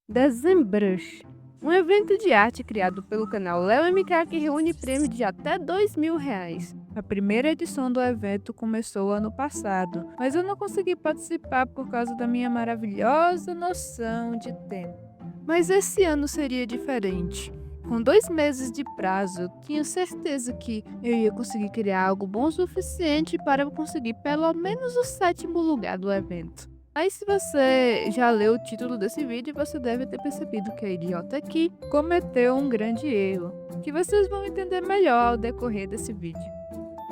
Dezembrush, um evento de arte criado pelo canal Léo MK que reúne prêmios de até R$ 2.000. A primeira edição do evento começou ano passado, mas eu não consegui participar por causa da minha maravilhosa noção de tempo. Mas esse ano seria diferente. Com 2 meses de prazo, eu tinha certeza que eu ia conseguir criar algo bom o suficiente para conseguir pelo menos o 7º lugar do evento. Aí, se você já leu o título desse vídeo, você deve ter percebido que a idiota aqui cometeu um grande erro, que vocês vão entender melhor ao decorrer desse vídeo.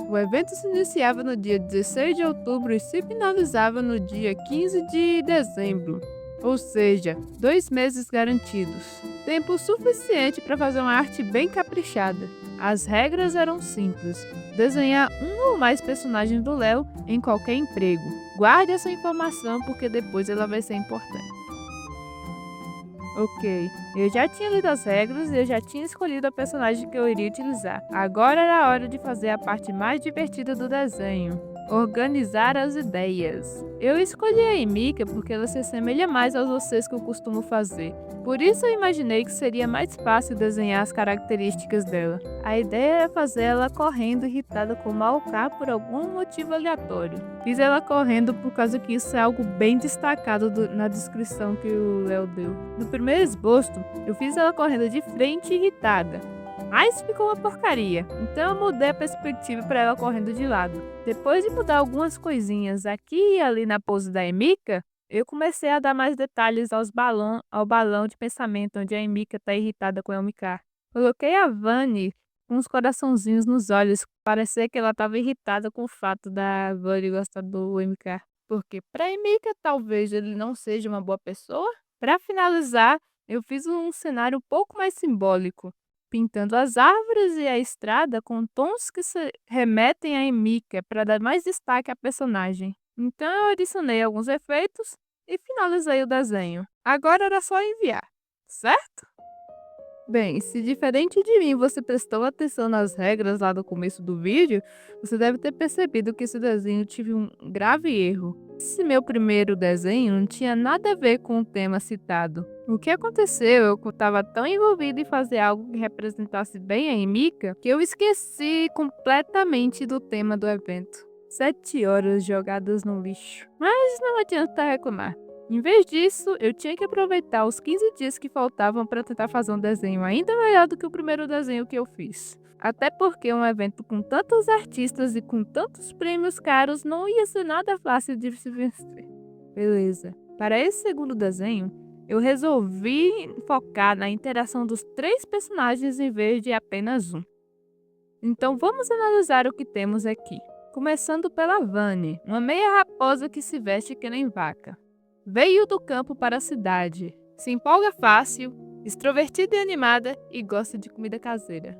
O evento se iniciava no dia 16 de outubro e se finalizava no dia 15 de dezembro, ou seja, 2 meses garantidos. Tempo suficiente para fazer uma arte bem caprichada. As regras eram simples: desenhar um ou mais personagens do Léo em qualquer emprego. Guarde essa informação porque depois ela vai ser importante. Ok, eu já tinha lido as regras e eu já tinha escolhido a personagem que eu iria utilizar. Agora era a hora de fazer a parte mais divertida do desenho: organizar as ideias. Eu escolhi a Emika porque ela se assemelha mais aos vocês que eu costumo fazer. Por isso eu imaginei que seria mais fácil desenhar as características dela. A ideia era fazer ela correndo irritada com o Maoka por algum motivo aleatório. Fiz ela correndo por causa que isso é algo bem destacado na descrição que o Léo deu. No primeiro esboço, eu fiz ela correndo de frente irritada. Mas ficou uma porcaria, então eu mudei a perspectiva para ela correndo de lado. Depois de mudar algumas coisinhas aqui e ali na pose da Emika, eu comecei a dar mais detalhes ao balão de pensamento onde a Emika está irritada com a Emika. Coloquei a Vani com uns coraçãozinhos nos olhos, parecia que ela estava irritada com o fato da Vani gostar do Emika. Porque para Emika talvez ele não seja uma boa pessoa. Para finalizar, eu fiz um cenário um pouco mais simbólico, pintando as árvores e a estrada com tons que se remetem a Emika para dar mais destaque à personagem. Então eu adicionei alguns efeitos e finalizei o desenho. Agora era só enviar, certo? Bem, se diferente de mim você prestou atenção nas regras lá do começo do vídeo, você deve ter percebido que esse desenho tive um grave erro. Esse meu primeiro desenho não tinha nada a ver com o tema citado. O que aconteceu? Eu estava tão envolvido em fazer algo que representasse bem a Emika que eu esqueci completamente do tema do evento. 7 horas jogadas no lixo. Mas não adianta reclamar. Em vez disso, eu tinha que aproveitar os 15 dias que faltavam para tentar fazer um desenho ainda melhor do que o primeiro desenho que eu fiz. Até porque um evento com tantos artistas e com tantos prêmios caros não ia ser nada fácil de se vencer. Beleza. Para esse segundo desenho, eu resolvi focar na interação dos 3 personagens em vez de apenas um. Então vamos analisar o que temos aqui. Começando pela Vani, uma meia raposa que se veste que nem vaca. Veio do campo para a cidade, se empolga fácil, extrovertida e animada e gosta de comida caseira.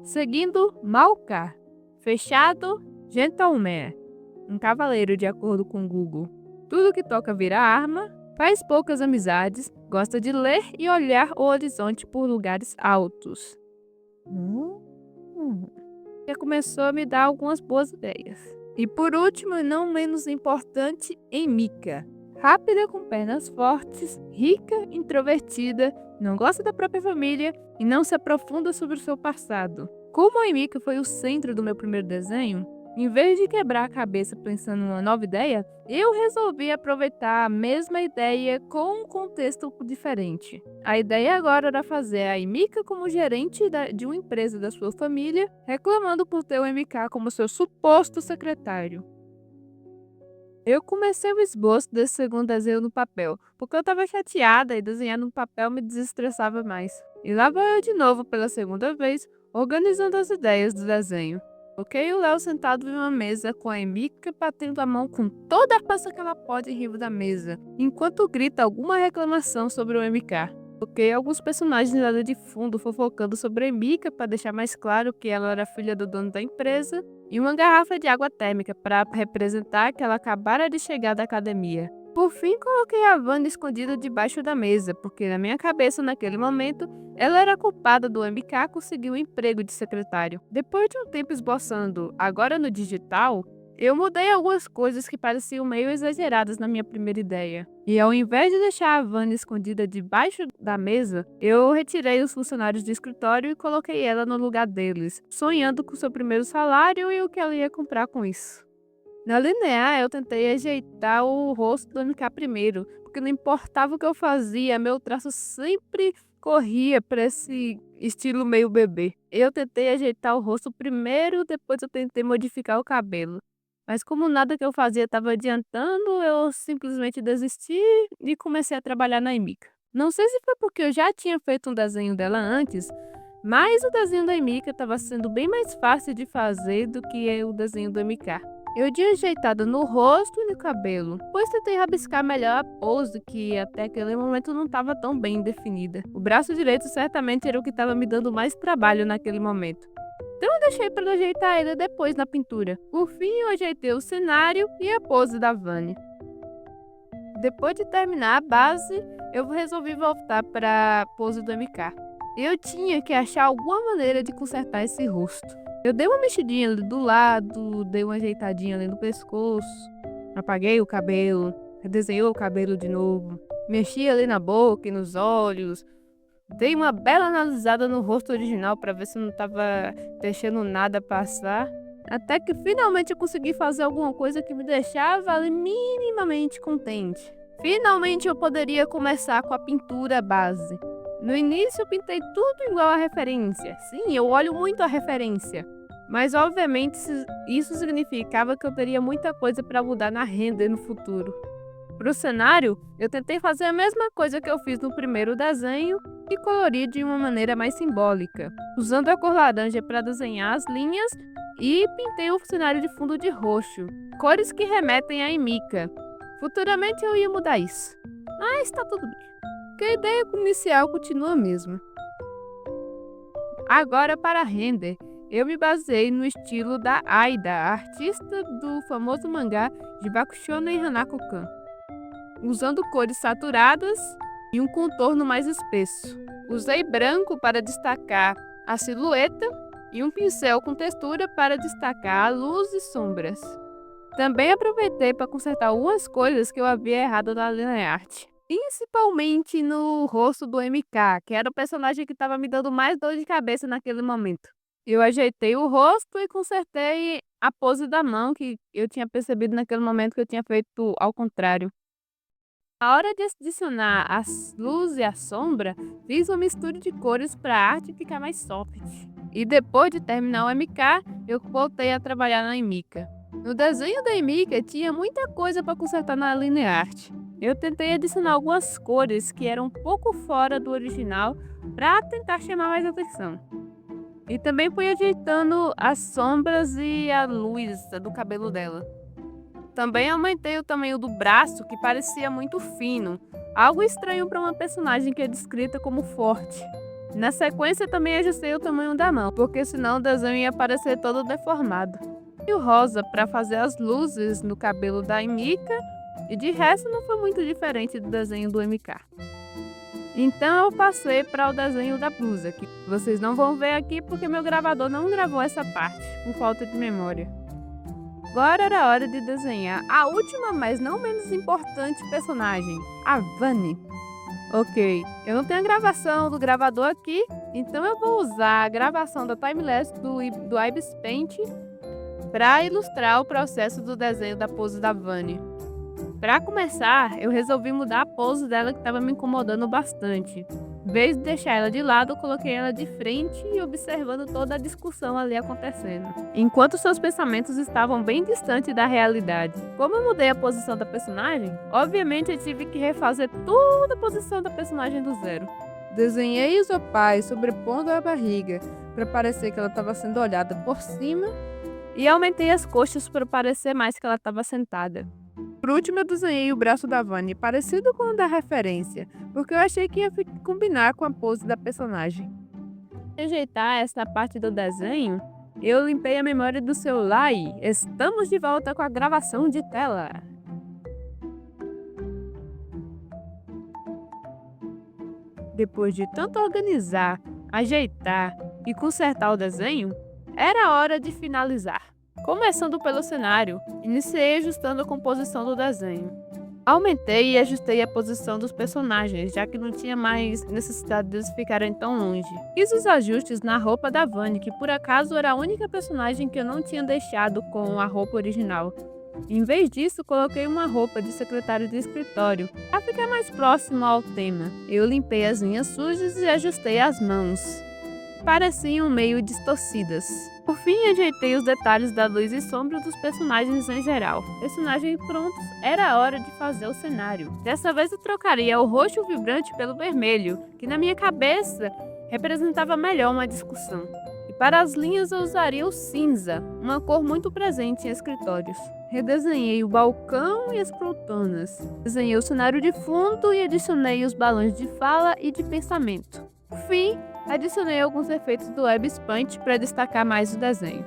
Seguindo, Maoka, fechado, gentleman, um cavaleiro de acordo com o Google. Tudo que toca vira arma, faz poucas amizades, gosta de ler e olhar o horizonte por lugares altos. Já começou a me dar algumas boas ideias. E por último, e não menos importante, Emika. Rápida, com pernas fortes, rica, introvertida, não gosta da própria família e não se aprofunda sobre o seu passado. Como a Emika foi o centro do meu primeiro desenho, em vez de quebrar a cabeça pensando numa nova ideia, eu resolvi aproveitar a mesma ideia com um contexto diferente. A ideia agora era fazer a Emika como gerente de uma empresa da sua família, reclamando por ter o MK como seu suposto secretário. Eu comecei o esboço desse segundo desenho no papel, porque eu estava chateada e desenhar no papel me desestressava mais. E lá vou eu de novo pela segunda vez, organizando as ideias do desenho. Coloquei o Léo sentado em uma mesa com a Emika batendo a mão com toda a força que ela pode em riba da mesa, enquanto grita alguma reclamação sobre o MK. Coloquei alguns personagens lá de fundo fofocando sobre a Emika para deixar mais claro que ela era filha do dono da empresa, e uma garrafa de água térmica para representar que ela acabara de chegar da academia. Por fim, coloquei a Wanda escondida debaixo da mesa, porque na minha cabeça, naquele momento, ela era culpada do MK conseguir o emprego de secretário. Depois de um tempo esboçando agora no digital, Eu mudei algumas coisas que pareciam meio exageradas na minha primeira ideia. E ao invés de deixar a Vânia escondida debaixo da mesa, eu retirei os funcionários do escritório e coloquei ela no lugar deles, sonhando com seu primeiro salário e o que ela ia comprar com isso. Na linear, eu tentei ajeitar o rosto do MK primeiro, porque não importava o que eu fazia, meu traço sempre corria para esse estilo meio bebê. Eu tentei ajeitar o rosto primeiro, depois eu tentei modificar o cabelo. Mas como nada que eu fazia estava adiantando, eu simplesmente desisti e comecei a trabalhar na Emika. Não sei se foi porque eu já tinha feito um desenho dela antes, mas o desenho da Emika estava sendo bem mais fácil de fazer do que o desenho do MK. Eu tinha ajeitado no rosto e no cabelo, pois tentei rabiscar melhor a pose, que até aquele momento não estava tão bem definida. O braço direito certamente era o que estava me dando mais trabalho naquele momento. Então eu deixei para ajeitar ele depois na pintura. Por fim, eu ajeitei o cenário e a pose da Vânia. Depois de terminar a base, eu resolvi voltar para a pose do MK. Eu tinha que achar alguma maneira de consertar esse rosto. Eu dei uma mexidinha ali do lado, dei uma ajeitadinha ali no pescoço, apaguei o cabelo, redesenhei o cabelo de novo, mexi ali na boca e nos olhos, dei uma bela analisada no rosto original para ver se não estava deixando nada passar. Até que finalmente eu consegui fazer alguma coisa que me deixava ali minimamente contente. Finalmente eu poderia começar com a pintura base. No início eu pintei tudo igual à referência. Sim, eu olho muito a referência. Mas obviamente isso significava que eu teria muita coisa para mudar na render no futuro. Para o cenário, eu tentei fazer a mesma coisa que eu fiz no primeiro desenho e colorir de uma maneira mais simbólica, usando a cor laranja para desenhar as linhas e pintei o cenário de fundo de roxo, cores que remetem à Emika. Futuramente eu ia mudar isso, mas tá tudo bem, porque a ideia inicial continua a mesma. Agora para render, eu me baseei no estilo da Aida, a artista do famoso mangá de Bakusho no Hanako-kan, usando cores saturadas e um contorno mais espesso. Usei branco para destacar a silhueta e um pincel com textura para destacar a luz e sombras. Também aproveitei para consertar algumas coisas que eu havia errado na linha art, principalmente no rosto do MK, que era o personagem que estava me dando mais dor de cabeça naquele momento. Eu ajeitei o rosto e consertei a pose da mão, que eu tinha percebido naquele momento que eu tinha feito ao contrário. Na hora de adicionar as luzes e a sombra, fiz uma mistura de cores para a arte ficar mais soft. E depois de terminar o MK, eu voltei a trabalhar na Emika. No desenho da Emika tinha muita coisa para consertar na lineart. Eu tentei adicionar algumas cores que eram um pouco fora do original para tentar chamar mais atenção. E também fui ajeitando as sombras e a luz do cabelo dela. Também aumentei o tamanho do braço, que parecia muito fino, algo estranho para uma personagem que é descrita como forte. Na sequência também ajustei o tamanho da mão, porque senão o desenho ia parecer todo deformado. E o rosa para fazer as luzes no cabelo da Emika, e de resto não foi muito diferente do desenho do MK. Então eu passei para o desenho da blusa, que vocês não vão ver aqui porque meu gravador não gravou essa parte, por falta de memória. Agora era a hora de desenhar a última, mas não menos importante personagem, a Vani. Ok, eu não tenho a gravação do gravador aqui, então eu vou usar a gravação da timelapse do Ibis Paint para ilustrar o processo do desenho da pose da Vani. Para começar, eu resolvi mudar a pose dela que estava me incomodando bastante. Em vez de deixar ela de lado, eu coloquei ela de frente e observando toda a discussão ali acontecendo, enquanto seus pensamentos estavam bem distantes da realidade. Como eu mudei a posição da personagem, obviamente eu tive que refazer toda a posição da personagem do zero. Desenhei os opais sobrepondo a barriga para parecer que ela estava sendo olhada por cima e aumentei as coxas para parecer mais que ela estava sentada. Por último, eu desenhei o braço da Vani parecido com o da referência, porque eu achei que ia combinar com a pose da personagem. Para ajeitar essa parte do desenho, eu limpei a memória do celular e estamos de volta com a gravação de tela. Depois de tanto organizar, ajeitar e consertar o desenho, era hora de finalizar. Começando pelo cenário, iniciei ajustando a composição do desenho. Aumentei e ajustei a posição dos personagens, já que não tinha mais necessidade deles ficarem tão longe. Fiz os ajustes na roupa da Vani, que por acaso era a única personagem que eu não tinha deixado com a roupa original. Em vez disso, coloquei uma roupa de secretário de escritório, para ficar mais próximo ao tema. Eu limpei as linhas sujas e ajustei as mãos. Pareciam meio distorcidas. Por fim, ajeitei os detalhes da luz e sombra dos personagens em geral. Personagens prontos, era a hora de fazer o cenário. Dessa vez eu trocaria o roxo vibrante pelo vermelho, que na minha cabeça representava melhor uma discussão. E para as linhas eu usaria o cinza, uma cor muito presente em escritórios. Redesenhei o balcão e as poltronas. Desenhei o cenário de fundo e adicionei os balões de fala e de pensamento. Por fim, adicionei alguns efeitos do Web Paint para destacar mais o desenho.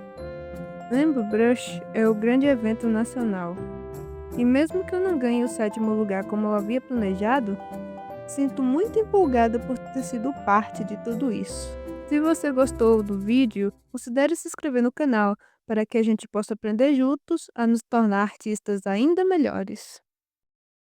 Lembre Brush é o grande evento nacional. E mesmo que eu não ganhe o 7º lugar como eu havia planejado, sinto muito empolgada por ter sido parte de tudo isso. Se você gostou do vídeo, considere se inscrever no canal para que a gente possa aprender juntos a nos tornar artistas ainda melhores.